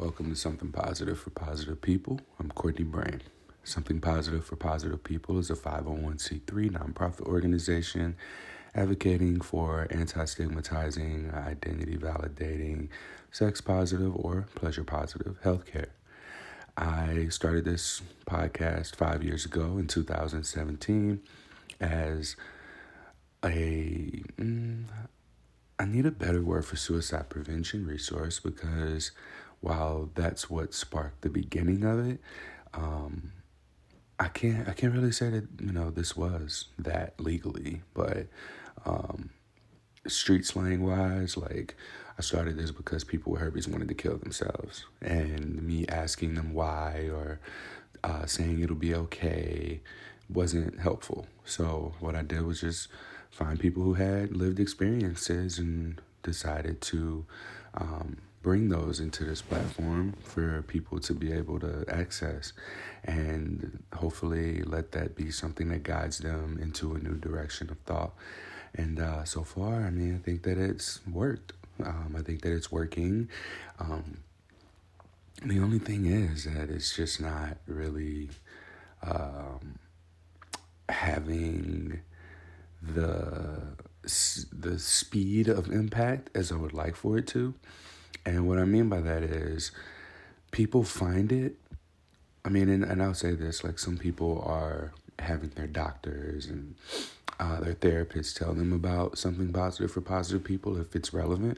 Welcome to Something Positive for Positive People. I'm Courtney Brame. Something Positive for Positive People is a 501c3 nonprofit organization advocating for anti-stigmatizing, identity validating, sex positive, or pleasure positive healthcare. I started this podcast 5 years ago in 2017 as I need a better word for suicide prevention resource, because while that's what sparked the beginning of it, I can't really say that this was that legally, but street slang wise, like, I started this because people with herpes wanted to kill themselves, and me asking them why or saying it'll be okay wasn't helpful. So what I did was just find people who had lived experiences and decided to bring those into this platform for people to be able to access, and hopefully let that be something that guides them into a new direction of thought. And so far, I think that it's worked. I think that it's working. The only thing is that it's just not really having the speed of impact as I would like for it to. And what I mean by that is people find it. And I'll say this, like, some people are having their doctors and their therapists tell them about something positive for positive people if it's relevant.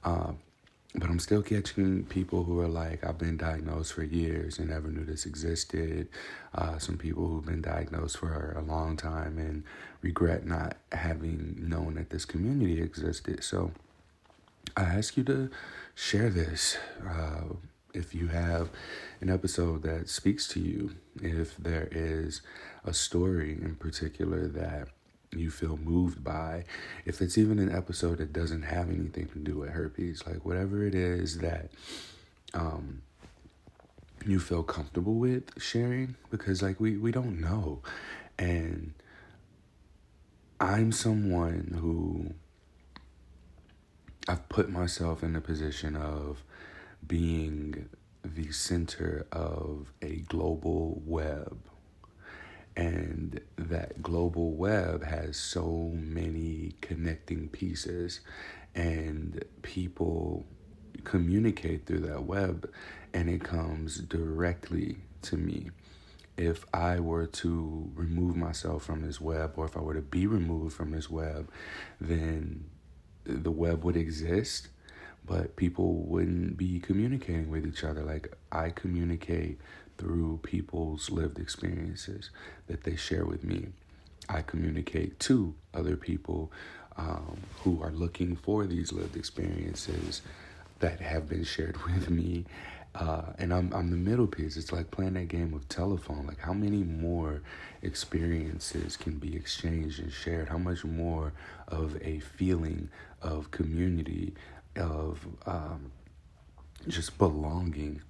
But I'm still catching people who are like, I've been diagnosed for years and never knew this existed. Some people who've been diagnosed for a long time and regret not having known that this community existed. So I ask you to share this. If you have an episode that speaks to you, if there is a story in particular that you feel moved by, if it's even an episode that doesn't have anything to do with herpes, like whatever it is that you feel comfortable with sharing, because like we don't know. And I'm someone who I've put myself in the position of being the center of a global web. And that global web has so many connecting pieces, and people communicate through that web, and it comes directly to me. If I were to remove myself from this web, or if I were to be removed from this web, then the web would exist, but people wouldn't be communicating with each other. Like, I communicate through people's lived experiences that they share with me. I communicate to other people who are looking for these lived experiences that have been shared with me. And I'm the middle piece. It's like playing that game of telephone. Like, how many more experiences can be exchanged and shared? How much more of a feeling of community, of just belonging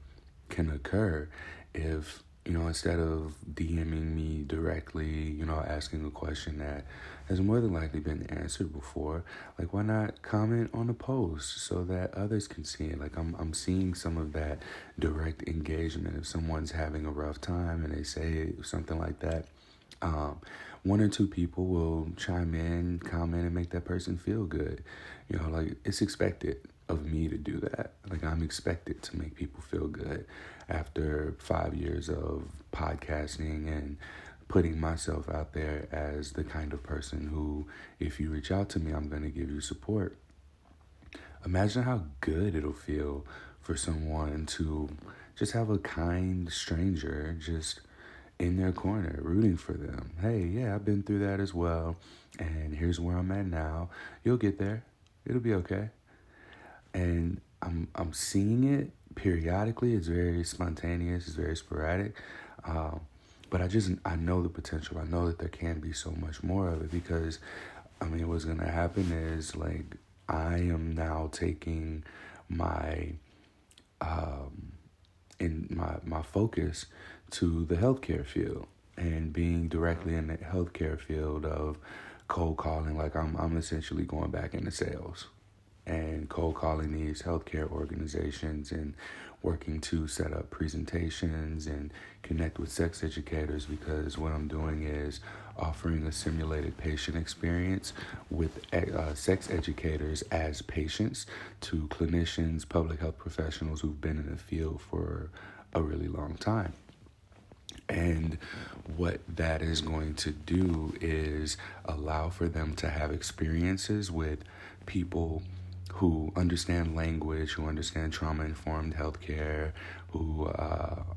can occur if, instead of DMing me directly, asking a question that has more than likely been answered before, like, why not comment on a post so that others can see it? Like, I'm seeing some of that direct engagement. If someone's having a rough time and they say something like that, one or two people will chime in, comment, and make that person feel good. Like, it's expected of me to do that. Like, I'm expected to make people feel good after 5 years of podcasting and putting myself out there as the kind of person who, if you reach out to me, I'm going to give you support. Imagine how good it'll feel for someone to just have a kind stranger just in their corner, rooting for them. Hey, yeah, I've been through that as well, and here's where I'm at now. You'll get there. It'll be okay. And I'm seeing it periodically. It's very spontaneous. It's very sporadic. But I know the potential. I know that there can be so much more of it, because, what's going to happen is, like, I am now taking my my focus to the healthcare field, and being directly in the healthcare field of cold calling. Like, I'm essentially going back into sales. and cold calling these healthcare organizations and working to set up presentations and connect with sex educators, because what I'm doing is offering a simulated patient experience with sex educators as patients to clinicians, public health professionals who've been in the field for a really long time. And what that is going to do is allow for them to have experiences with people who understand language, who understand trauma-informed healthcare, who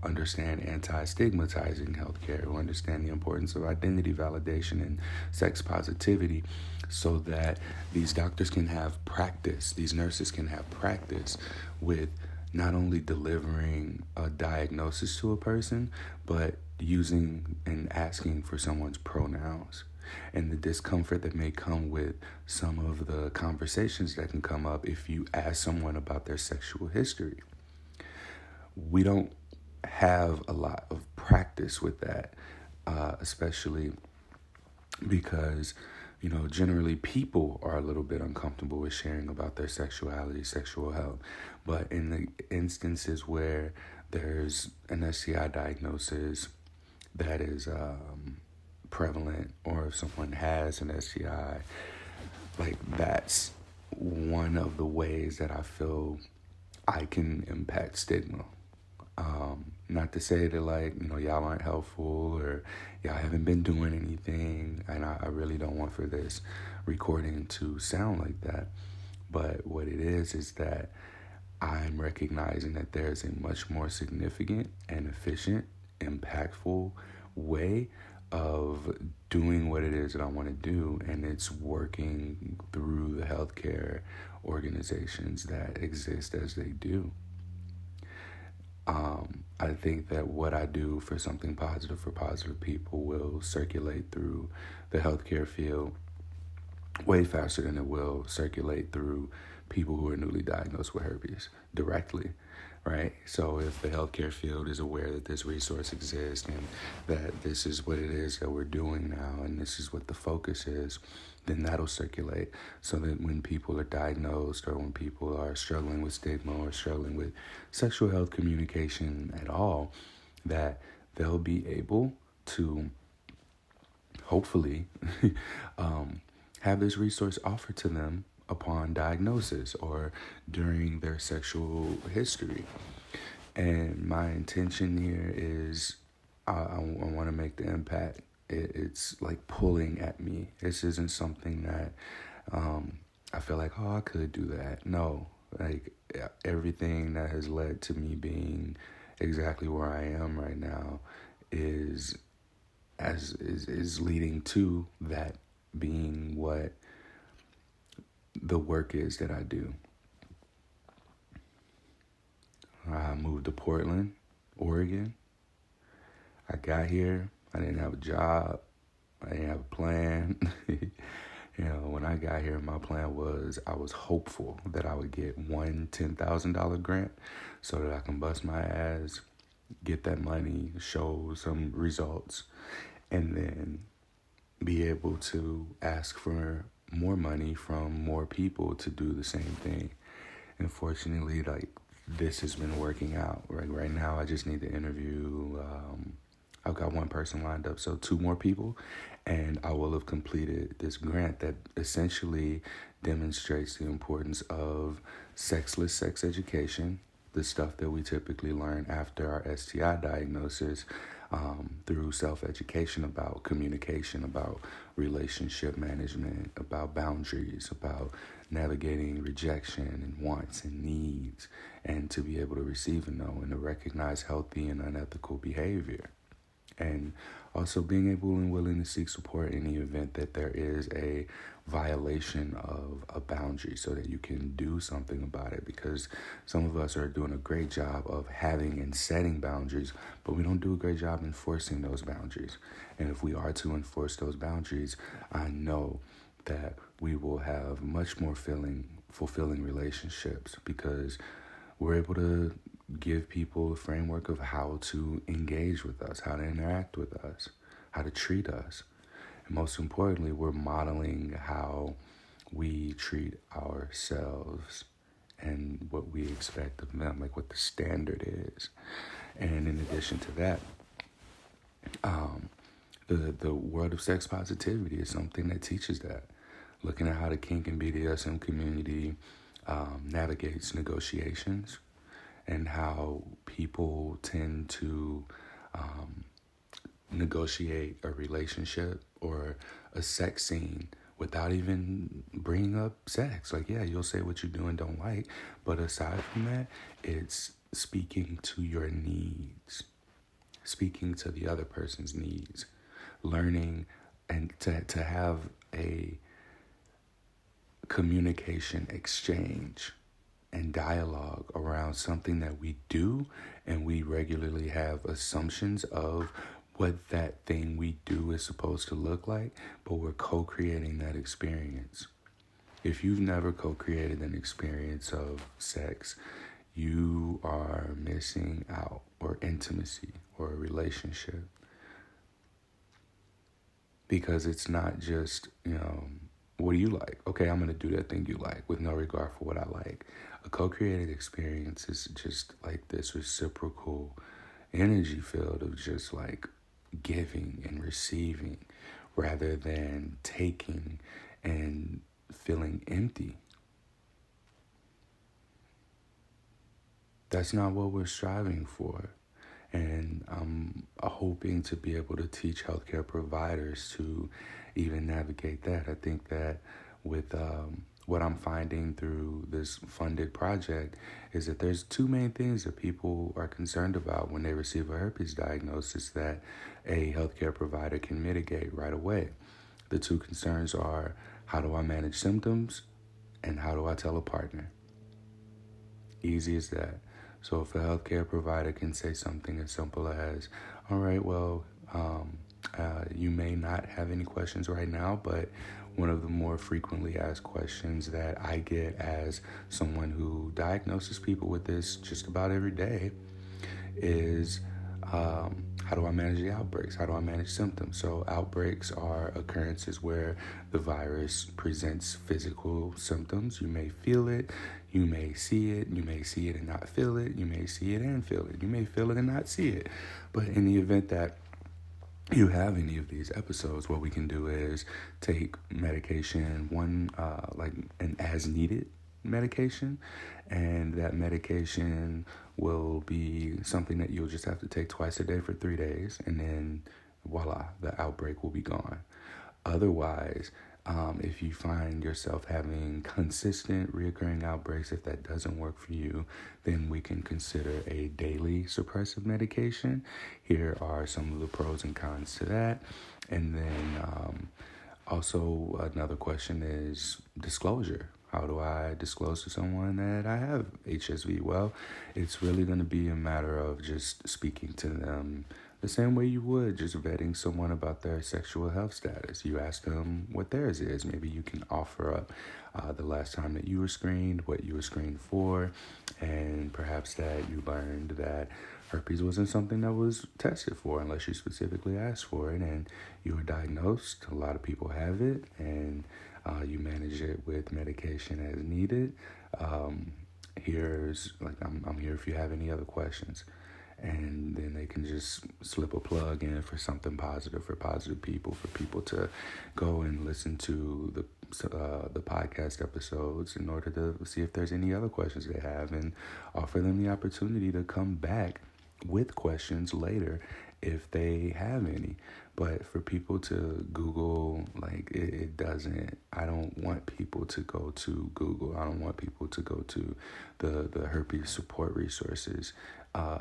understand anti-stigmatizing healthcare, who understand the importance of identity validation and sex positivity, so that these doctors can have practice, these nurses can have practice with not only delivering a diagnosis to a person, but using and asking for someone's pronouns, and the discomfort that may come with some of the conversations that can come up if you ask someone about their sexual history. We don't have a lot of practice with that, especially because, generally people are a little bit uncomfortable with sharing about their sexuality, sexual health. But in the instances where there's an STI diagnosis that is prevalent, or if someone has an STI, like, that's one of the ways that I feel I can impact stigma. Not to say that, y'all aren't helpful or y'all haven't been doing anything, and I really don't want for this recording to sound like that. But what it is that I'm recognizing that there's a much more significant and efficient, impactful way of doing what it is that I want to do, and it's working through the healthcare organizations that exist as they do. I think that what I do for something positive for positive people will circulate through the healthcare field way faster than it will circulate through people who are newly diagnosed with herpes directly, right? So if the healthcare field is aware that this resource exists and that this is what it is that we're doing now and this is what the focus is, then that'll circulate, so that when people are diagnosed, or when people are struggling with stigma or struggling with sexual health communication at all, that they'll be able to hopefully have this resource offered to them upon diagnosis or during their sexual history. And my intention here is I want to make the impact. It's like pulling at me. This isn't something that I feel like, I could do that. No, like, everything that has led to me being exactly where I am right now is leading to that being what the work is that I do. I moved to Portland, Oregon. I got here. I didn't have a job. I didn't have a plan. When I got here, my plan was, I was hopeful that I would get one $10,000 grant so that I can bust my ass, get that money, show some results, and then be able to ask for more money from more people to do the same thing. And fortunately, this has been working out. Right now, I just need to interview. I've got one person lined up, so 2 more people, and I will have completed this grant that essentially demonstrates the importance of sexless sex education, the stuff that we typically learn after our STI diagnosis, through self-education about communication, about relationship management, about boundaries, about navigating rejection and wants and needs, and to be able to receive and know and to recognize healthy and unethical behavior. And also being able and willing to seek support in the event that there is a violation of a boundary, so that you can do something about it. Because some of us are doing a great job of having and setting boundaries, but we don't do a great job enforcing those boundaries. And if we are to enforce those boundaries, I know that we will have much more fulfilling relationships, because we're able to give people a framework of how to engage with us, how to interact with us, how to treat us. And most importantly, we're modeling how we treat ourselves and what we expect of them, like what the standard is. And in addition to that, the world of sex positivity is something that teaches that. Looking at how the kink and BDSM community navigates negotiations and how people tend to negotiate a relationship or a sex scene without even bringing up sex. Like, yeah, you'll say what you do and don't like, but aside from that, it's speaking to your needs, speaking to the other person's needs, learning and to have a communication exchange and dialogue around something that we do, and we regularly have assumptions of what that thing we do is supposed to look like, but we're co-creating that experience. If you've never co-created an experience of sex, you are missing out, or intimacy, or a relationship. Because it's not just, what do you like? Okay, I'm going to do that thing you like with no regard for what I like. A co-created experience is just like this reciprocal energy field of just like giving and receiving rather than taking and feeling empty. That's not what we're striving for. And I'm hoping to be able to teach healthcare providers to even navigate that. I think that with what I'm finding through this funded project is that there's two main things that people are concerned about when they receive a herpes diagnosis that a healthcare provider can mitigate right away. The two concerns are, how do I manage symptoms and how do I tell a partner? Easy as that. So if a healthcare provider can say something as simple as, all right, well, you may not have any questions right now, but one of the more frequently asked questions that I get as someone who diagnoses people with this just about every day is, how do I manage the outbreaks? How do I manage symptoms? So outbreaks are occurrences where the virus presents physical symptoms. You may feel it, you may see it, you may see it and not feel it, you may see it and feel it, you may feel it and not see it. But in the event that you have any of these episodes, what we can do is take medication, like an as needed medication, and that medication will be something that you'll just have to take twice a day for 3 days, and then voila, the outbreak will be gone. Otherwise, if you find yourself having consistent reoccurring outbreaks, if that doesn't work for you, then we can consider a daily suppressive medication. Here are some of the pros and cons to that. And then also another question is disclosure. How do I disclose to someone that I have HSV? Well, it's really going to be a matter of just speaking to them the same way you would just vetting someone about their sexual health status. You ask them what theirs is. Maybe you can offer up the last time that you were screened, what you were screened for, and perhaps that you learned that herpes wasn't something that was tested for unless you specifically asked for it, and you were diagnosed. A lot of people have it, and you manage it with medication as needed. I'm here if you have any other questions. And then they can just slip a plug in for something positive, for positive people, for people to go and listen to the podcast episodes in order to see if there's any other questions they have, and offer them the opportunity to come back with questions later if they have any. But for people to Google, like, it doesn't, I don't want people to go to Google. I don't want people to go to the herpes support resources.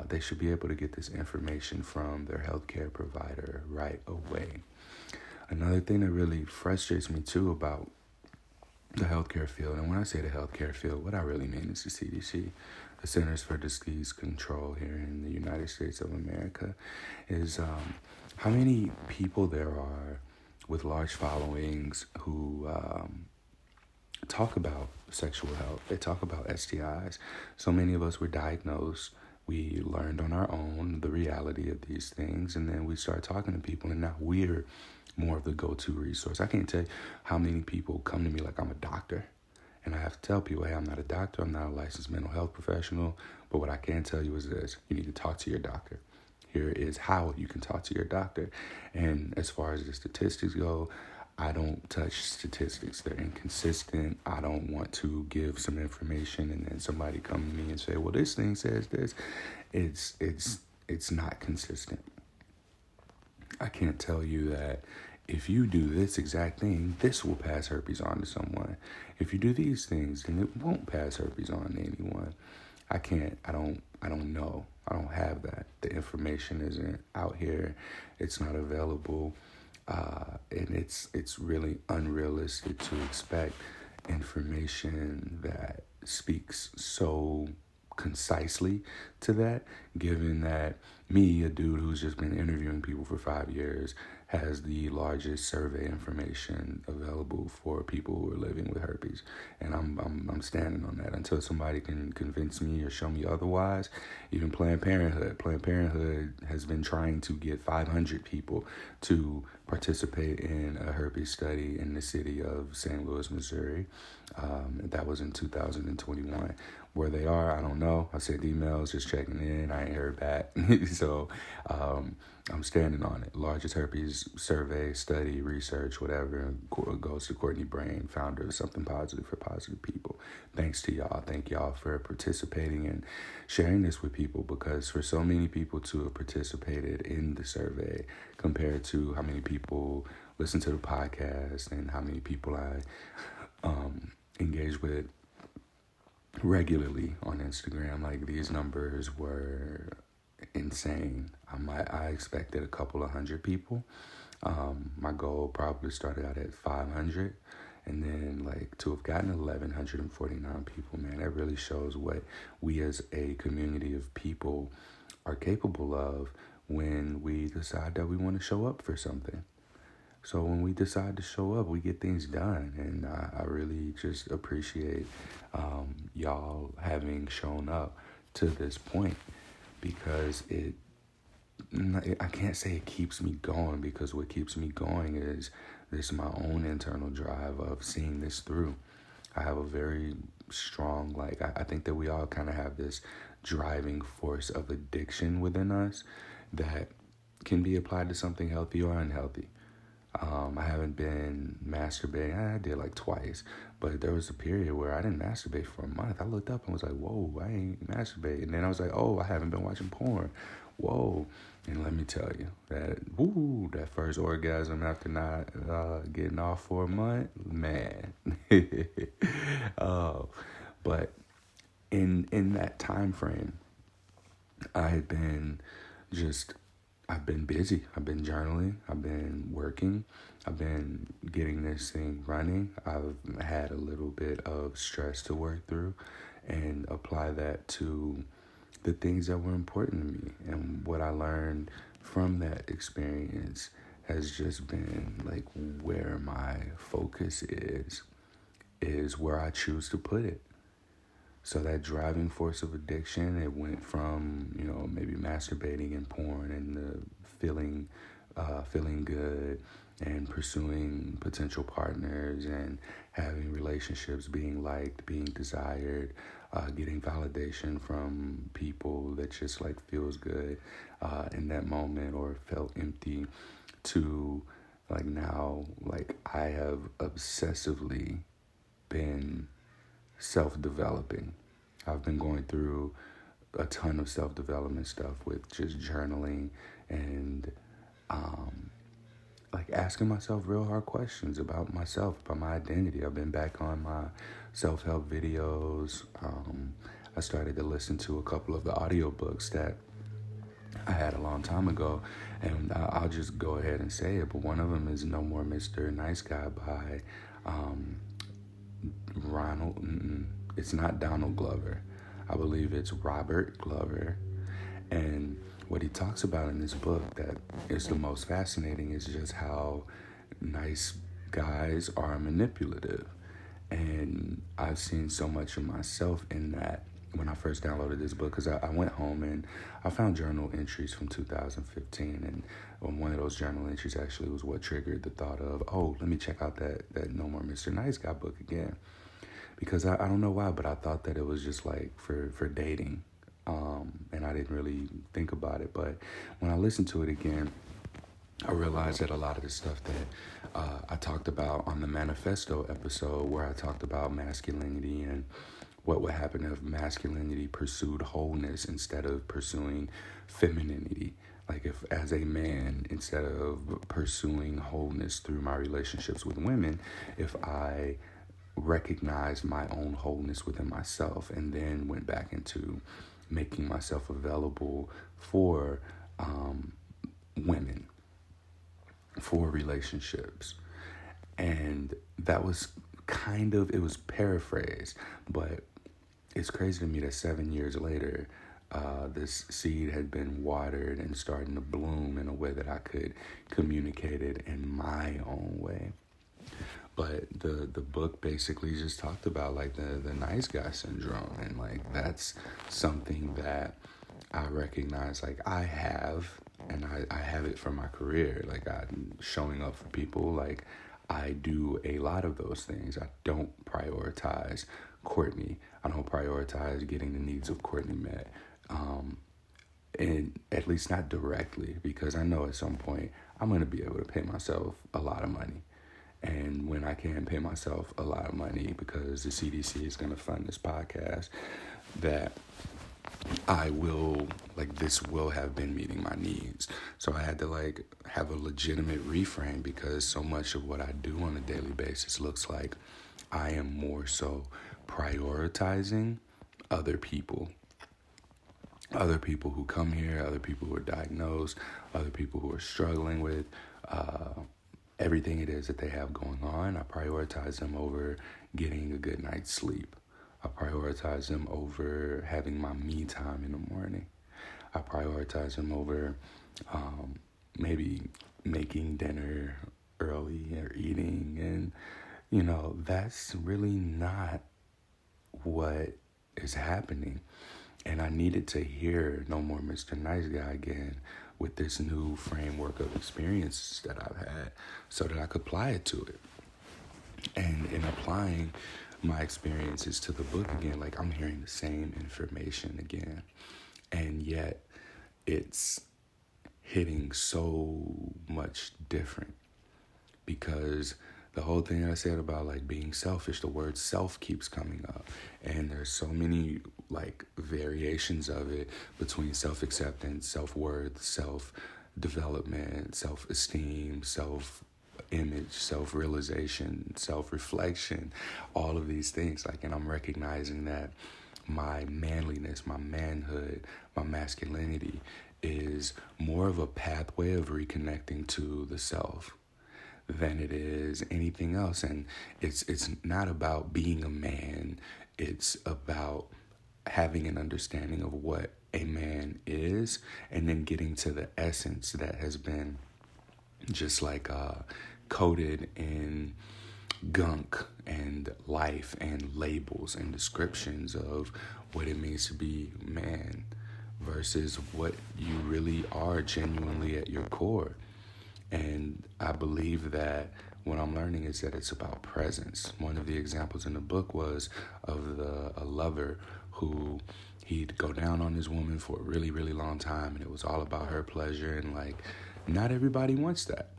They should be able to get this information from their healthcare provider right away. Another thing that really frustrates me too about the healthcare field, and when I say the healthcare field, what I really mean is the CDC, the Centers for Disease Control here in the United States of America, is how many people there are with large followings who talk about sexual health. They talk about STIs. So many of us were diagnosed We learned on our own the reality of these things, and then we started talking to people, and now we're more of the go-to resource. I can't tell you how many people come to me like I'm a doctor, and I have to tell people, hey, I'm not a doctor, I'm not a licensed mental health professional, but what I can tell you is this: you need to talk to your doctor. Here is how you can talk to your doctor. And as far as the statistics go, I don't touch statistics. They're inconsistent. I don't want to give some information and then somebody come to me and say, well, this thing says this. It's not consistent. I can't tell you that if you do this exact thing, this will pass herpes on to someone. If you do these things, then it won't pass herpes on to anyone. I don't know. I don't have that. The information isn't out here. It's not available. And it's really unrealistic to expect information that speaks so concisely to that, given that me, a dude who's just been interviewing people for 5 years, has the largest survey information available for people who are living with herpes, and I'm standing on that until somebody can convince me or show me otherwise. Even Planned Parenthood has been trying to get 500 people to participate in a herpes study in the city of St. Louis, Missouri. That was in 2021. Where they are, I don't know. I sent emails just checking in. I ain't heard back. So I'm standing on it. Largest herpes survey, study, research, whatever, goes to Courtney Brame, founder of Something Positive for Positive People. Thanks to y'all. Thank y'all for participating and sharing this with people, because for so many people to have participated in the survey compared to how many people listen to the podcast and how many people I engage with regularly on Instagram, like these numbers were insane. I expected a couple of hundred people. My goal probably started out at 500, and then like to have gotten 1,149 people, man, that really shows what we as a community of people are capable of when we decide that we want to show up for something. So when we decide to show up, we get things done. And I really just appreciate y'all having shown up to this point, because I can't say it keeps me going, because what keeps me going is my own internal drive of seeing this through. I have a very strong, I think that we all kind of have this driving force of addiction within us that can be applied to something healthy or unhealthy. I haven't been masturbating. I did like twice, but there was a period where I didn't masturbate for a month. I looked up and was like, whoa, I ain't masturbating. And then I was like, oh, I haven't been watching porn. Whoa. And let me tell you that first orgasm after not getting off for a month, man. But in that time frame, I've been busy. I've been journaling. I've been working. I've been getting this thing running. I've had a little bit of stress to work through and apply that to the things that were important to me. And what I learned from that experience has just been like where my focus is where I choose to put it. So that driving force of addiction, it went from, maybe masturbating and porn and the feeling good and pursuing potential partners and having relationships, being liked, being desired, getting validation from people that just like feels good in that moment or felt empty, to like now, like I have obsessively been self-developing. I've been going through a ton of self-development stuff with just journaling and like asking myself real hard questions about myself, about my identity. I've been back on my self-help videos. I started to listen to a couple of the audiobooks that I had a long time ago, and I'll just go ahead and say it, but one of them is No More Mr. Nice Guy by it's not Donald Glover. I believe it's Robert Glover. And what he talks about in this book that is the most fascinating is just how nice guys are manipulative. And I've seen so much of myself in that when I first downloaded this book, because I went home and I found journal entries from 2015, and one of those journal entries actually was what triggered the thought of, oh, let me check out that No More Mr. Nice Guy book again, because I don't know why, but I thought that it was just like for dating, and I didn't really think about it. But when I listened to it again, I realized that a lot of the stuff that I talked about on the manifesto episode, where I talked about masculinity and what would happen if masculinity pursued wholeness instead of pursuing femininity. Like if, as a man, instead of pursuing wholeness through my relationships with women, if I recognized my own wholeness within myself and then went back into making myself available for women, for relationships. And that was it was paraphrased, but it's crazy to me that 7 years later, this seed had been watered and starting to bloom in a way that I could communicate it in my own way. But the book basically just talked about like the nice guy syndrome, and like that's something that I recognize like I have, and I have it from my career. Like I'm showing up for people, like I do a lot of those things. I don't prioritize Courtney. I don't prioritize getting the needs of Courtney met. And at least not directly, because I know at some point I'm going to be able to pay myself a lot of money. And when I can pay myself a lot of money because the CDC is going to fund this podcast, that I will, like, this will have been meeting my needs. So I had to, like, have a legitimate reframe, because so much of what I do on a daily basis looks like I am more so prioritizing other people who come here, other people who are diagnosed, other people who are struggling with everything it is that they have going on. I prioritize them over getting a good night's sleep. I prioritize them over having my me time in the morning. I prioritize them over maybe making dinner early or eating. And, you know, that's really not what is happening. And I needed to hear No More Mr. Nice Guy again with this new framework of experiences that I've had, so that I could apply it to it. And in applying my experiences to the book again, like I'm hearing the same information again. And yet it's hitting so much different, because the whole thing that I said about like being selfish, the word self keeps coming up. And there's so many like variations of it between self-acceptance, self-worth, self-development, self-esteem, self-image, self-realization, self-reflection, all of these things. Like, and I'm recognizing that my manliness, my manhood, my masculinity is more of a pathway of reconnecting to the self than it is anything else. And it's not about being a man. It's about having an understanding of what a man is, and then getting to the essence that has been just like coated in gunk and life and labels and descriptions of what it means to be man versus what you really are genuinely at your core. And I believe that what I'm learning is that it's about presence. One of the examples in the book was of a lover who he'd go down on his woman for a really, really long time, and it was all about her pleasure. And like, not everybody wants that.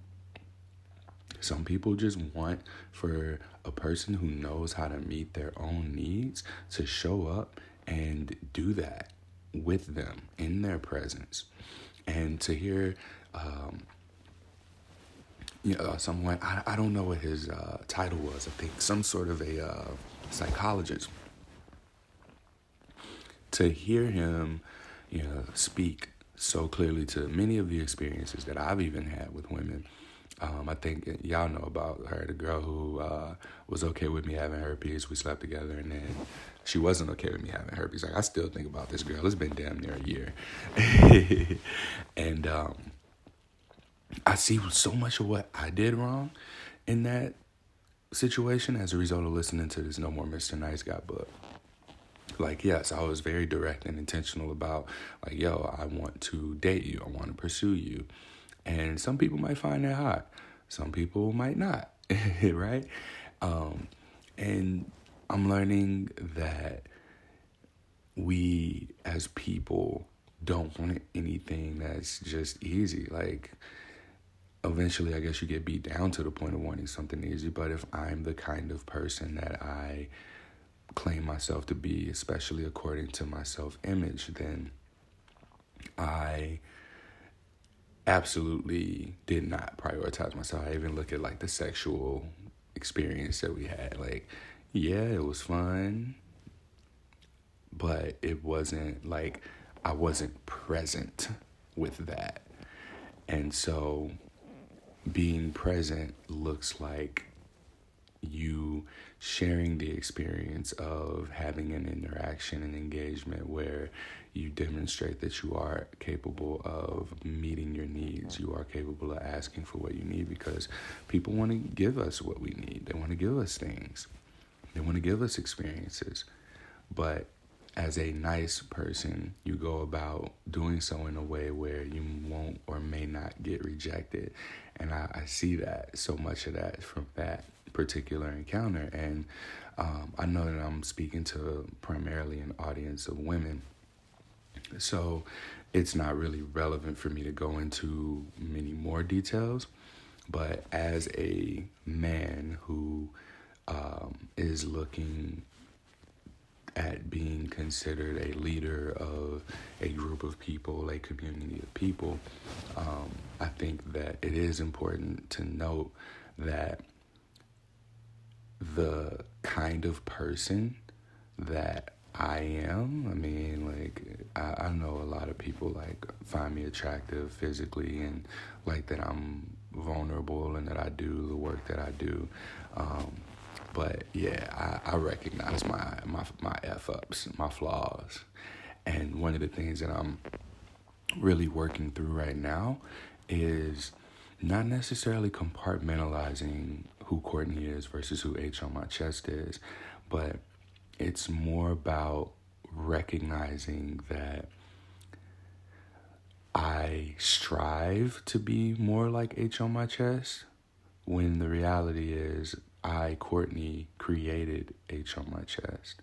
Some people just want for a person who knows how to meet their own needs to show up and do that with them in their presence. And to hear someone, I don't know what his title was. I think some sort of a psychologist. To hear him, speak so clearly to many of the experiences that I've even had with women. I think y'all know about her, the girl who was okay with me having herpes. We slept together, and then she wasn't okay with me having herpes. Like, I still think about this girl. It's been damn near a year. And I see so much of what I did wrong in that situation as a result of listening to this No More Mr. Nice Guy book. Like, yes, I was very direct and intentional about, like, yo, I want to date you. I want to pursue you. And some people might find that hot. Some people might not, right? And I'm learning that we as people don't want anything that's just easy. Like, eventually, I guess you get beat down to the point of wanting something easy. But if I'm the kind of person that I claim myself to be, especially according to my self-image, then I absolutely did not prioritize myself. I even look at like the sexual experience that we had. Like, yeah, it was fun, but it wasn't like I wasn't present with that. And so being present looks like you sharing the experience of having an interaction and engagement where you demonstrate that you are capable of meeting your needs. You are capable of asking for what you need, because people want to give us what we need. They want to give us things. They want to give us experiences. But as a nice person, you go about doing so in a way where you won't or may not get rejected. And I see that, so much of that from that particular encounter. And I know that I'm speaking to primarily an audience of women. So it's not really relevant for me to go into many more details. But as a man who is looking at being considered a leader of a group of people, a community of people, I think that it is important to note that the kind of person that I am, I mean, like, I know a lot of people, like, find me attractive physically and like that I'm vulnerable and that I do the work that I do. But yeah, I recognize my F-ups, my flaws. And one of the things that I'm really working through right now is not necessarily compartmentalizing who Courtney is versus who Honmychest is, but it's more about recognizing that I strive to be more like Honmychest, when the reality is I, Courtney, created Honmychest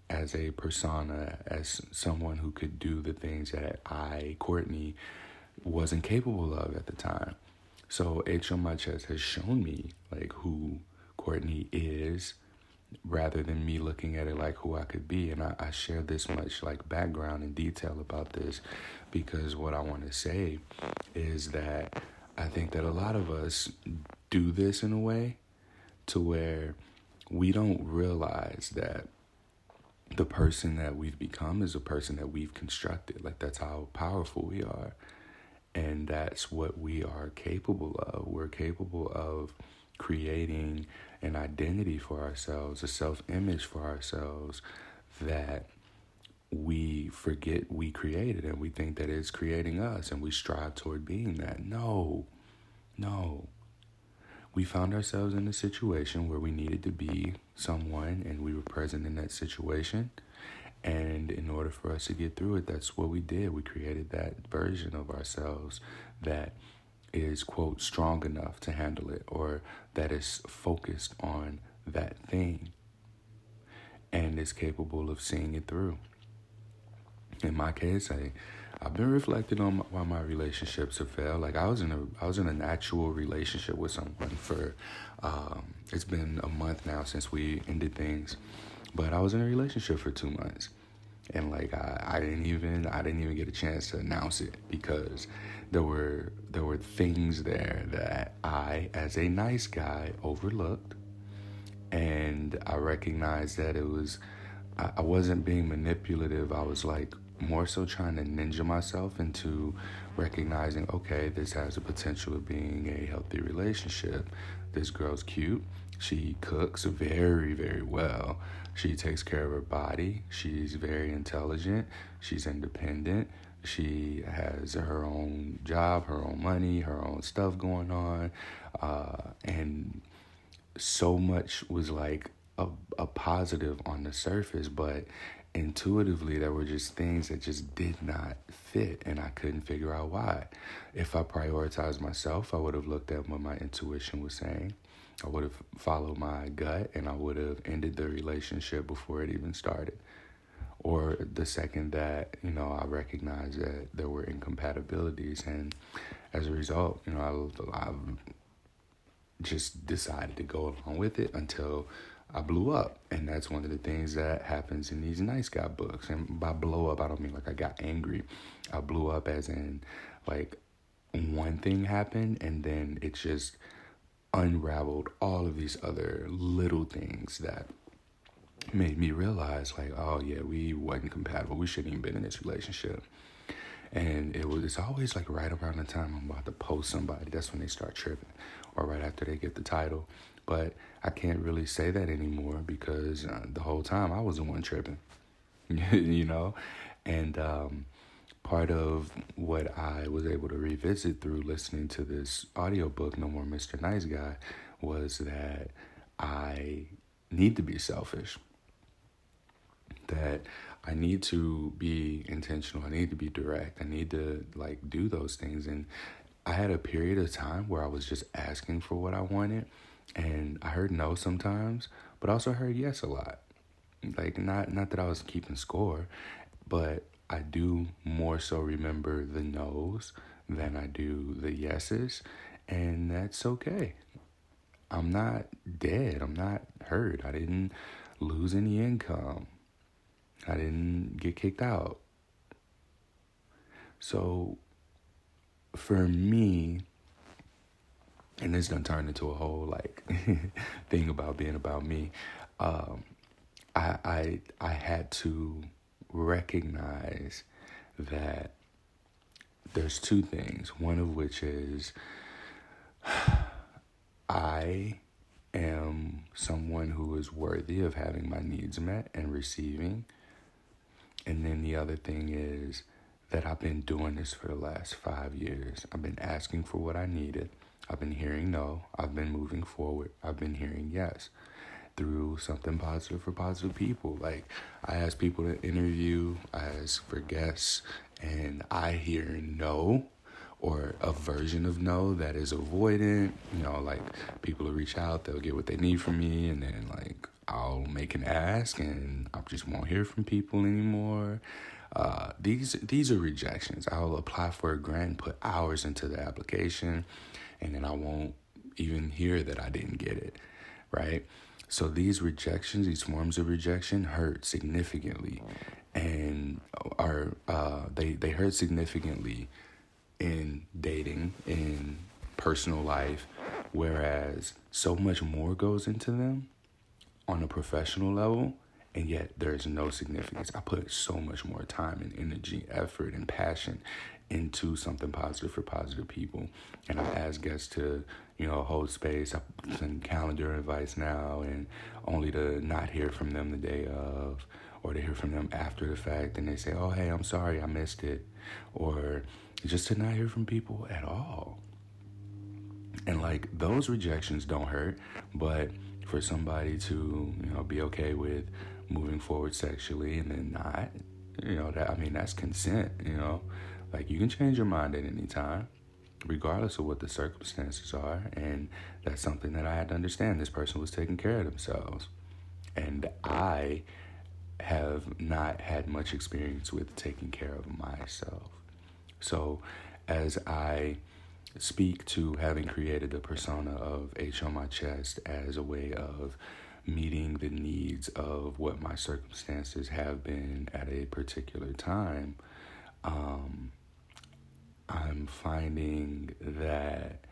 as a persona, as someone who could do the things that I, Courtney, wasn't capable of at the time. So Honmychest has shown me like who Courtney is, rather than me looking at it like who I could be. And I share this much like background and detail about this because what I want to say is that I think that a lot of us do this in a way to where we don't realize that the person that we've become is a person that we've constructed. Like, that's how powerful we are. And that's what we are capable of. We're capable of creating an identity for ourselves, a self-image for ourselves that we forget we created, and we think that it's creating us, and we strive toward being that. No. We found ourselves in a situation where we needed to be someone, and we were present in that situation. And in order for us to get through it, that's what we did. We created that version of ourselves that is, quote, strong enough to handle it, or that is focused on that thing and is capable of seeing it through. In my case, I've been reflecting on why my relationships have failed. Like, I was in an actual relationship with someone for it's been a month now since we ended things, but I was in a relationship for 2 months, and like I didn't even get a chance to announce it because there were things there that I, as a nice guy, overlooked, and I recognized that I wasn't being manipulative. I was like more so trying to ninja myself into recognizing, okay, this has the potential of being a healthy relationship. This girl's cute. She cooks very, very well. She takes care of her body. She's very intelligent. She's independent. She has her own job, her own money, her own stuff going on. And so much was like a positive on the surface, but intuitively there were just things that just did not fit, and I couldn't figure out why. If I prioritized myself, I would have looked at what my intuition was saying. I would have followed my gut, and I would have ended the relationship before it even started. Or the second that, I recognized that there were incompatibilities, and as a result, I just decided to go along with it until I blew up. And that's one of the things that happens in these nice guy books. And by blow up, I don't mean like I got angry. I blew up as in like one thing happened and then it just unraveled all of these other little things that made me realize like, oh yeah, we wasn't compatible. We shouldn't even been in this relationship. And it's always like right around the time I'm about to post somebody, that's when they start tripping, or right after they get the title. But I can't really say that anymore because the whole time I was the one tripping, And part of what I was able to revisit through listening to this audiobook, No More Mr. Nice Guy, was that I need to be selfish. That I need to be intentional. I need to be direct. I need to do those things. And I had a period of time where I was just asking for what I wanted, and I heard no sometimes, but I also heard yes a lot. Like not that I was keeping score, but I do more so remember the no's than I do the yeses, and that's okay. I'm not dead. I'm not hurt. I didn't lose any income. I didn't get kicked out. So for me, and this done turned into a whole thing about being about me, I had to recognize that there's two things. One of which is I am someone who is worthy of having my needs met and receiving. And then the other thing is that I've been doing this for the last 5 years. I've been asking for what I needed. I've been hearing no. I've been moving forward. I've been hearing yes through something positive for positive people. Like I ask people to interview, I ask for guests, and I hear no or a version of no that is avoidant. People will reach out, they'll get what they need from me, and then I'll make an ask and I just won't hear from people anymore. These are rejections. I'll apply for a grant, put hours into the application, and then I won't even hear that I didn't get it, right? So these rejections, these forms of rejection hurt significantly, and they hurt significantly in dating, in personal life, whereas so much more goes into them on a professional level, and yet there's no significance. I put so much more time and energy, effort, and passion into something positive for positive people. And I ask guests to, hold space. I send calendar invites now, and only to not hear from them the day of, or to hear from them after the fact, and they say, oh, hey, I'm sorry, I missed it. Or just to not hear from people at all. And those rejections don't hurt, but for somebody to, be okay with moving forward sexually and then not, that's consent, you can change your mind at any time, regardless of what the circumstances are. And that's something that I had to understand. This person was taking care of themselves. And I have not had much experience with taking care of myself. So as I speak to having created the persona of Honmychest as a way of meeting the needs of what my circumstances have been at a particular time, I'm finding that,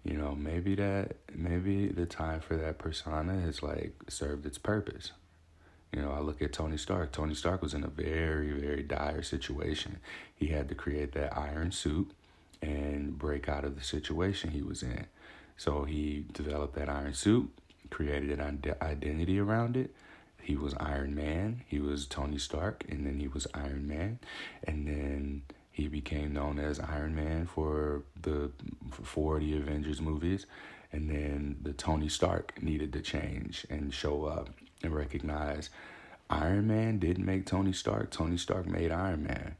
maybe the time for that persona has served its purpose. I look at Tony Stark. Tony Stark was in a very, very dire situation. He had to create that iron suit and break out of the situation he was in. So he developed that iron suit, created an identity around it. He was Iron Man. He was Tony Stark, and then he was Iron Man. And then he became known as Iron Man for the Avengers movies. And then the Tony Stark needed to change and show up and recognize Iron Man didn't make Tony Stark. Tony Stark made Iron Man.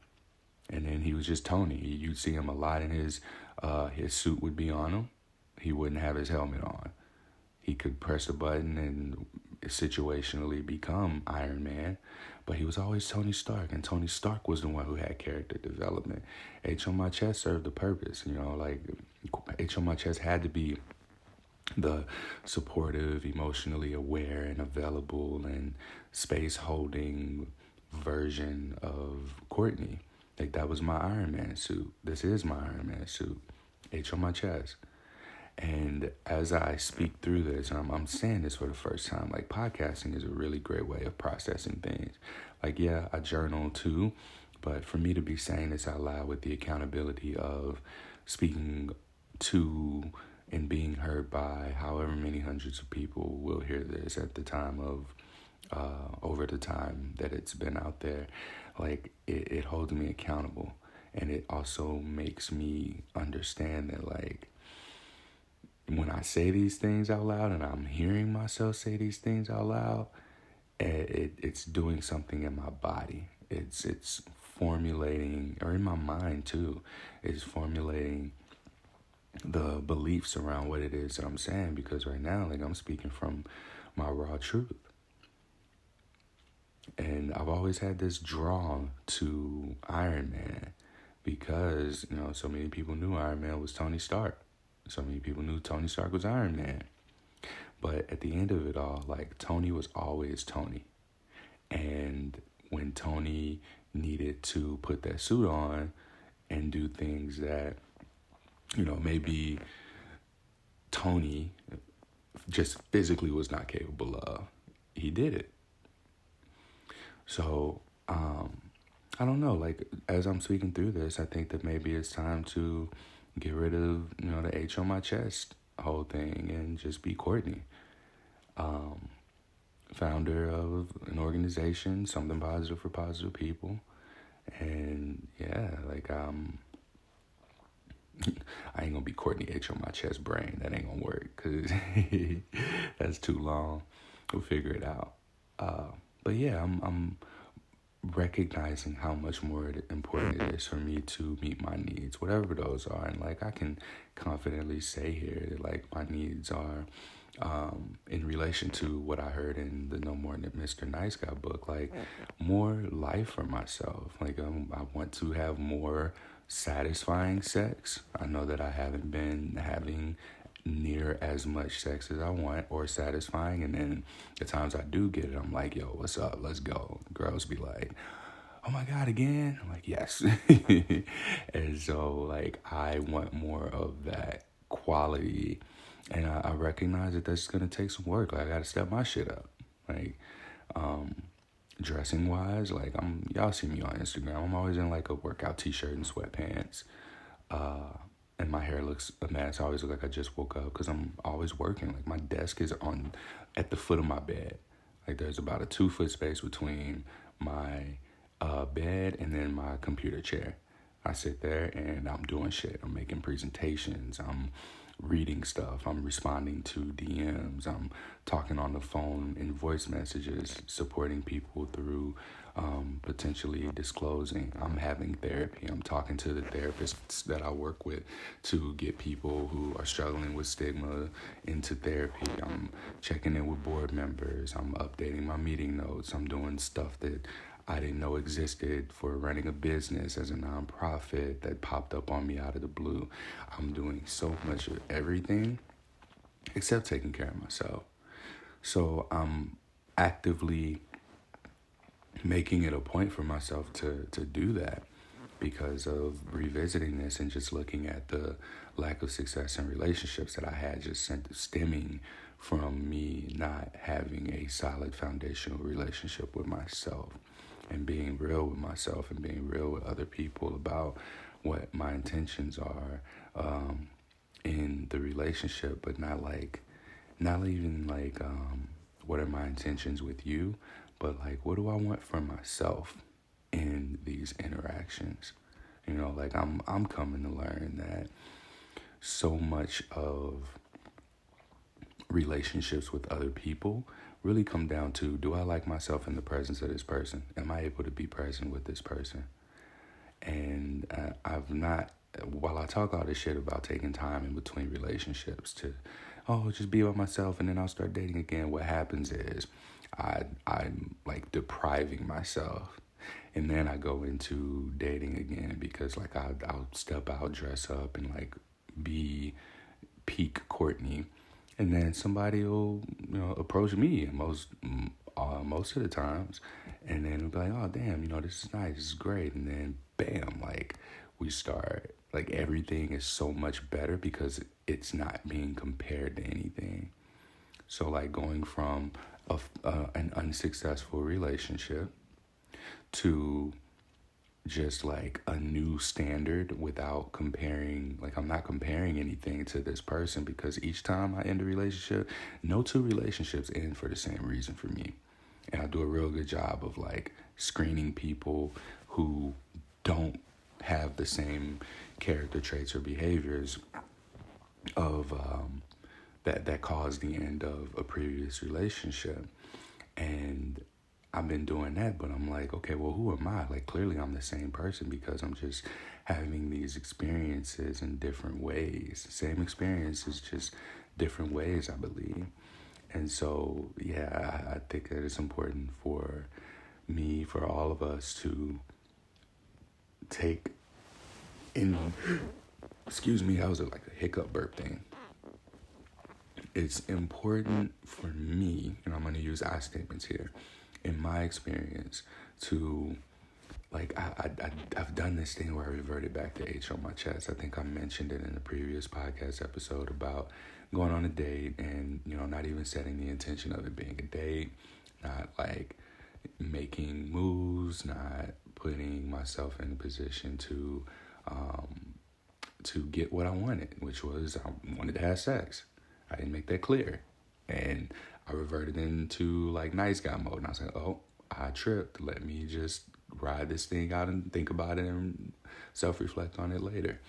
And then he was just Tony. You'd see him a lot in his suit would be on him. He wouldn't have his helmet on. He could press a button and situationally become Iron Man, but he was always Tony Stark, and Tony Stark was the one who had character development. H on my chest served the purpose, like H on my chest had to be the supportive, emotionally aware, and available, and space-holding version of Courtney. Like, that was my Iron Man suit. This is my Iron Man suit. H on my chest. And as I speak through this, and I'm saying this for the first time, like, podcasting is a really great way of processing things. Like, yeah, I journal too, but for me to be saying this out loud with the accountability of speaking to and being heard by however many hundreds of people will hear this at the time of, over the time that it's been out there, like, it holds me accountable. And it also makes me understand that, like, when I say these things out loud and I'm hearing myself say these things out loud, it's doing something in my body. It's formulating, or in my mind too, it's formulating the beliefs around what it is that I'm saying, because right now, like, I'm speaking from my raw truth. And I've always had this draw to Iron Man because, so many people knew Iron Man was Tony Stark. So many people knew Tony Stark was Iron Man. But at the end of it all, like, Tony was always Tony. And when Tony needed to put that suit on and do things that, maybe Tony just physically was not capable of, he did it. So, I don't know, like, as I'm speaking through this, I think that maybe it's time to get rid of, the H on my chest whole thing and just be Courtney. Founder of an organization, Something Positive for Positive People. And yeah, like, I ain't gonna be Courtney H on my chest Brame. That ain't gonna work because that's too long. We'll figure it out. But yeah, I'm recognizing how much more important it is for me to meet my needs, whatever those are. And, like, I can confidently say here that, like, my needs are, in relation to what I heard in the No More Than Mr. Nice Guy book, like, more life for myself. Like, I want to have more satisfying sex. I know that I haven't been having near as much sex as I want or satisfying, and then the times I do get it, I'm like, yo, what's up, let's go. Girls be like, oh my God, again? I'm like, yes. And so, like, I want more of that quality, and I recognize that that's gonna take some work. Like, I gotta step my shit up. Like, dressing wise, like, y'all see me on Instagram, I'm always in, like, a workout t-shirt and sweatpants, and my hair looks a mess. I always look like I just woke up because I'm always working. Like, my desk is at the foot of my bed. Like, there's about a 2-foot space between my bed and then my computer chair. I sit there and I'm doing shit. I'm making presentations. I'm reading stuff. I'm responding to DMs. I'm talking on the phone in voice messages, supporting people through potentially disclosing. I'm having therapy. I'm talking to the therapists that I work with to get people who are struggling with stigma into therapy. I'm checking in with board members. I'm updating my meeting notes. I'm doing stuff that I didn't know existed for running a business as a nonprofit that popped up on me out of the blue. I'm doing so much of everything except taking care of myself. So I'm actively making it a point for myself to do that because of revisiting this and just looking at the lack of success in relationships that I had just stemming from me not having a solid foundational relationship with myself and being real with myself and being real with other people about what my intentions are in the relationship, but not even what are my intentions with you, but like, what do I want for myself in these interactions? Like, I'm coming to learn that so much of relationships with other people really come down to, do I like myself in the presence of this person? Am I able to be present with this person? And I've not, while I talk all this shit about taking time in between relationships to, just be by myself and then I'll start dating again, what happens is I'm like depriving myself. And then I go into dating again because like I'll step out, dress up, and like be peak Courtney. And then somebody will, approach me most of the times, and then it'll be like, oh damn, this is nice, this is great, and then bam, like we start, like everything is so much better because it's not being compared to anything. So like going from an unsuccessful relationship to just like a new standard without comparing, like I'm not comparing anything to this person, because each time I end a relationship, no two relationships end for the same reason for me. And I do a real good job of like screening people who don't have the same character traits or behaviors of that caused the end of a previous relationship. And I've been doing that, but I'm like, okay, well, who am I? Like, clearly I'm the same person because I'm just having these experiences in different ways. Same experiences, just different ways, I believe. And so, yeah, I think that it's important for me, for all of us to take in, excuse me, that was like a hiccup burp thing. It's important for me, and I'm going to use I statements here, in my experience, to like I've done this thing where I reverted back to Honmychest. I think I mentioned it in the previous podcast episode about going on a date and not even setting the intention of it being a date, not like making moves, not putting myself in a position to get what I wanted, which was I wanted to have sex. I didn't make that clear. And I reverted into like nice guy mode. And I was like, oh, I tripped. Let me just ride this thing out and think about it and self-reflect on it later.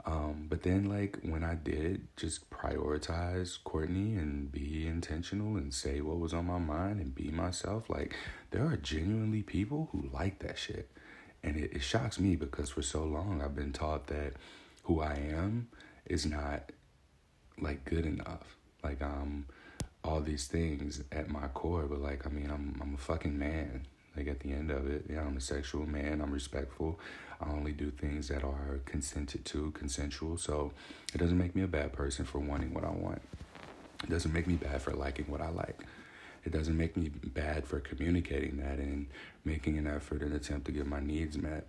But then like when I did just prioritize Courtney and be intentional and say what was on my mind and be myself, like there are genuinely people who like that shit. And it shocks me because for so long I've been taught that who I am is not like good enough. Like all these things at my core, but like I'm a fucking man. Like at the end of it, yeah, I'm a sexual man. I'm respectful. I only do things that are consensual. So it doesn't make me a bad person for wanting what I want. It doesn't make me bad for liking what I like. It doesn't make me bad for communicating that and making an effort and attempt to get my needs met.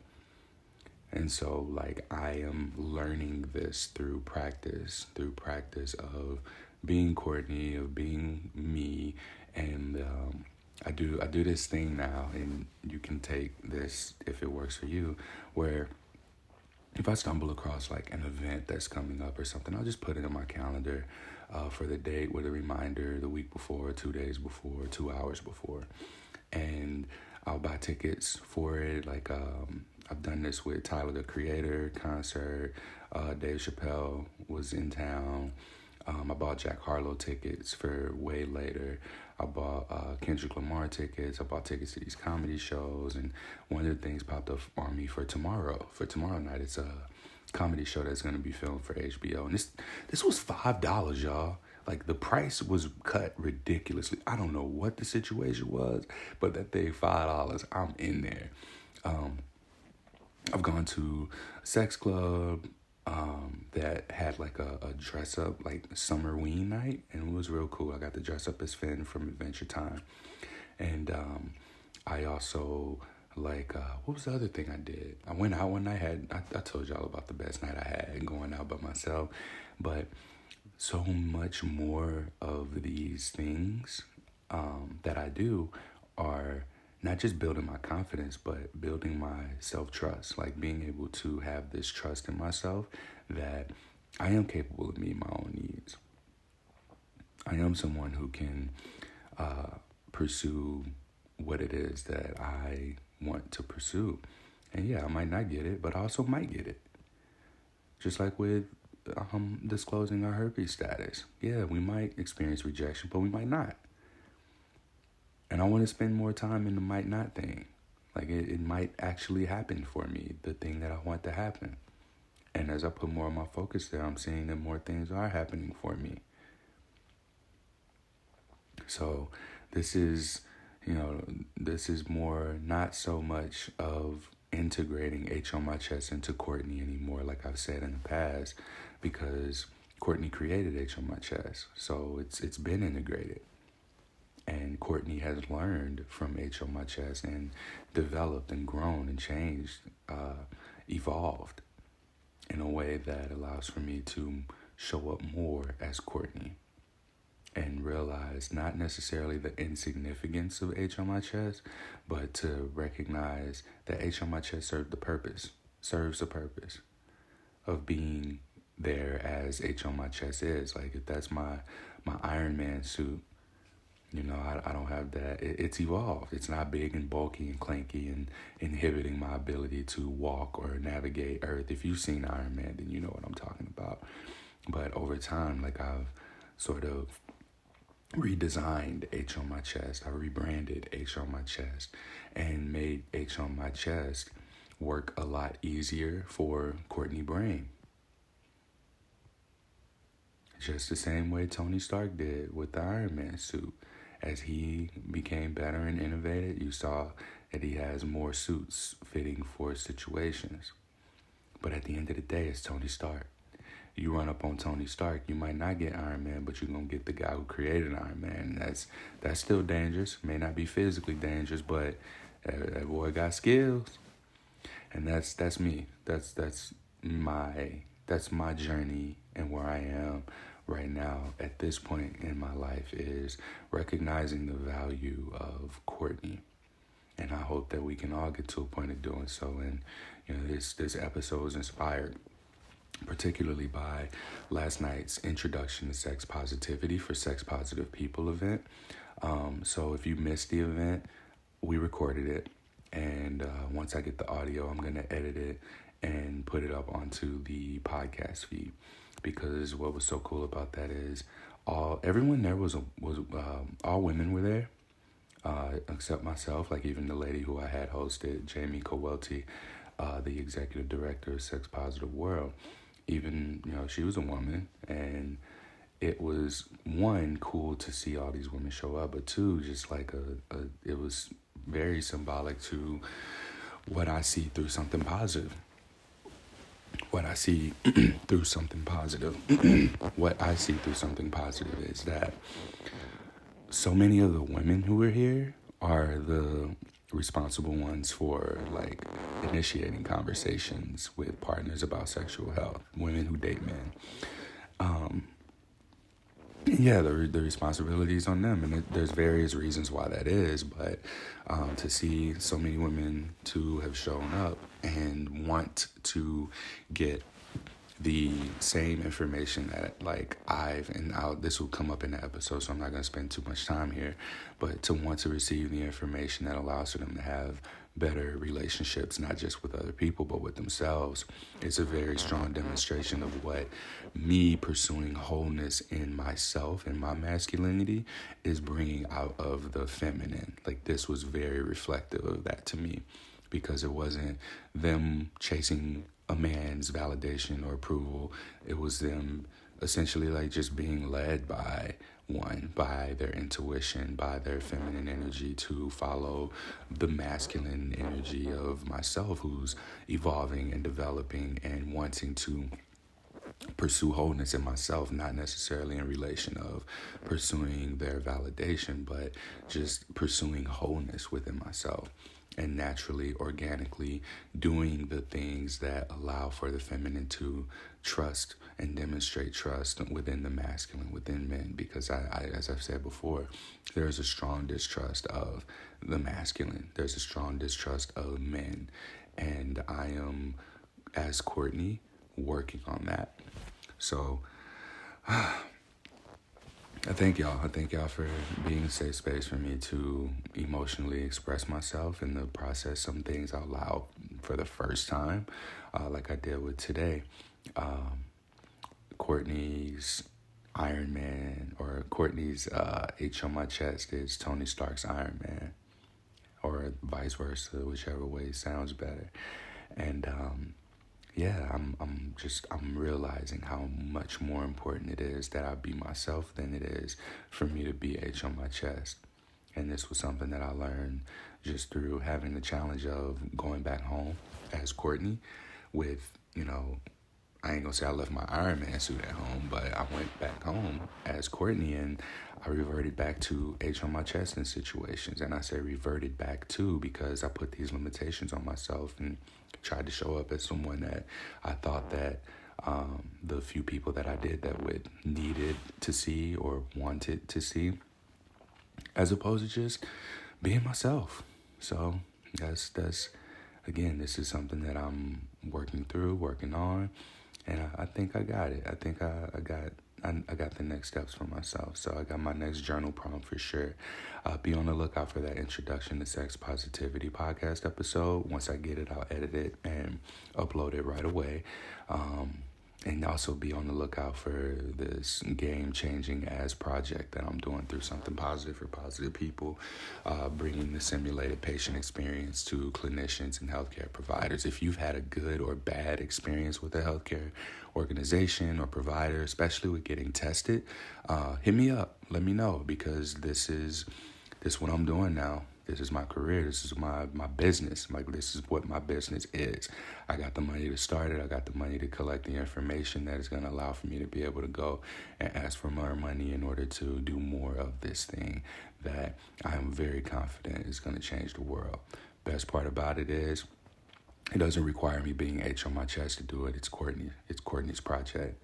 And so, like, I am learning this through practice of being Courtney, of being me, and I do this thing now, and you can take this if it works for you, where if I stumble across like an event that's coming up or something, I'll just put it in my calendar for the date with a reminder the week before, 2 days before, 2 hours before, and I'll buy tickets for it. Like I've done this with Tyler the Creator concert. Dave Chappelle was in town. I bought Jack Harlow tickets for way later. I bought Kendrick Lamar tickets. I bought tickets to these comedy shows. And one of the things popped up on me for tomorrow. For tomorrow night, it's a comedy show that's going to be filmed for HBO. And this was $5, y'all. Like, the price was cut ridiculously. I don't know what the situation was, but that thing, $5, I'm in there. I've gone to a sex club that had like a dress up, like summer ween night, and it was real cool. I got to dress up as Finn from Adventure Time. And I also, like, what was the other thing I did? I went out one night, I told y'all about the best night I had going out by myself, but so much more of these things that I do are not just building my confidence, but building my self-trust, like being able to have this trust in myself that I am capable of meeting my own needs. I am someone who can pursue what it is that I want to pursue. And yeah, I might not get it, but I also might get it. Just like with disclosing our herpes status. Yeah, we might experience rejection, but we might not. And I want to spend more time in the might not thing. Like it might actually happen for me, the thing that I want to happen. And as I put more of my focus there, I'm seeing that more things are happening for me. So this is, this is more not so much of integrating H on my chest into Courtney anymore, like I've said in the past, because Courtney created H on my chest. So it's been integrated. And Courtney has learned from H on my chest and developed and grown and changed, evolved in a way that allows for me to show up more as Courtney and realize not necessarily the insignificance of H on my chest, but to recognize that H on my chest serves a purpose of being there as H on my chest is. Like if that's my Iron Man suit, I don't have that. It's evolved. It's not big and bulky and clanky and inhibiting my ability to walk or navigate Earth. If you've seen Iron Man, then you know what I'm talking about. But over time, like I've sort of redesigned H on my chest. I rebranded H on my chest and made H on my chest work a lot easier for Courtney Brame. Just the same way Tony Stark did with the Iron Man suit. As he became better and innovated, you saw that he has more suits fitting for situations. But at the end of the day, it's Tony Stark. You run up on Tony Stark, you might not get Iron Man, but you're going to get the guy who created Iron Man. That's still dangerous. May not be physically dangerous, but that boy got skills. And that's me. That's my journey and where I am right now at this point in my life is recognizing the value of Courtney. And I hope that we can all get to a point of doing so. And, this episode is inspired particularly by last night's introduction to sex positivity for sex positive people event. So if you missed the event, we recorded it. And once I get the audio, I'm going to edit it and put it up onto the podcast feed. Because what was so cool about that is everyone there was all women were there, except myself. Like even the lady who I had hosted, Jamie Cowelty, the executive director of Sex Positive World. Even she was a woman, and it was one cool to see all these women show up, but two, just like it was very symbolic to what I see through something positive. What I see through something positive is that so many of the women who are here are the responsible ones for like initiating conversations with partners about sexual health, women who date men. The responsibilities on them, and there's various reasons why that is, but to see so many women to have shown up and want to get the same information that this will come up in the episode, so I'm not going to spend too much time here, but to want to receive the information that allows for them to have better relationships, not just with other people, but with themselves, is a very strong demonstration of what me pursuing wholeness in myself and my masculinity is bringing out of the feminine. Like this was very reflective of that to me, because it wasn't them chasing a man's validation or approval. It was them essentially like just being led by their intuition, by their feminine energy, to follow the masculine energy of myself, who's evolving and developing and wanting to pursue wholeness in myself, not necessarily in relation of pursuing their validation, but just pursuing wholeness within myself. And naturally, organically doing the things that allow for the feminine to trust and demonstrate trust within the masculine, within men. Because I as I've said before, there's a strong distrust of the masculine. There's a strong distrust of men. And I am, as Courtney, working on that. So, I thank y'all. I thank y'all for being a safe space for me to emotionally express myself and to process some things out loud for the first time, like I did with today. Courtney's Iron Man, or Courtney's H on my chest is Tony Stark's Iron Man, or vice versa, whichever way sounds better. And yeah, I'm realizing how much more important it is that I be myself than it is for me to be H on my chest. And this was something that I learned just through having the challenge of going back home as Courtney with, I ain't gonna say I left my Iron Man suit at home, but I went back home as Courtney, and I reverted back to H on my chest in situations. And I say reverted back to because I put these limitations on myself and tried to show up as someone that I thought that the few people that I did that with needed to see or wanted to see, as opposed to just being myself. So that's again, this is something that I'm working on, and I think I got it. I think I got the next steps for myself. So I got my next journal prompt for sure. Be on the lookout for that Introduction to Sex Positivity podcast episode. Once I get it, I'll edit it and upload it right away. And also be on the lookout for this game-changing ass project that I'm doing through Something Positive for Positive People, bringing the simulated patient experience to clinicians and healthcare providers. If you've had a good or bad experience with a healthcare organization or provider, especially with getting tested, hit me up. Let me know, because this is what I'm doing now. This is my career. This is my business. This is what my business is. I got the money to start it. I got the money to collect the information that is going to allow for me to be able to go and ask for more money in order to do more of this thing that I am very confident is going to change the world. Best part about it is it doesn't require me being H on my chest to do it. It's Courtney. It's Courtney's project.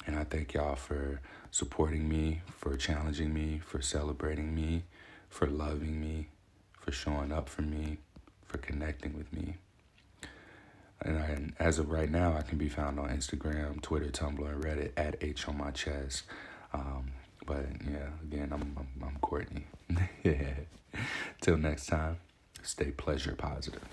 And I thank y'all for supporting me, for challenging me, for celebrating me, for loving me, for showing up for me, for connecting with me. And as of right now, I can be found on Instagram, Twitter, Tumblr, and Reddit at H on my chest. But yeah, again, I'm Courtney. Yeah. Till next time, stay pleasure positive.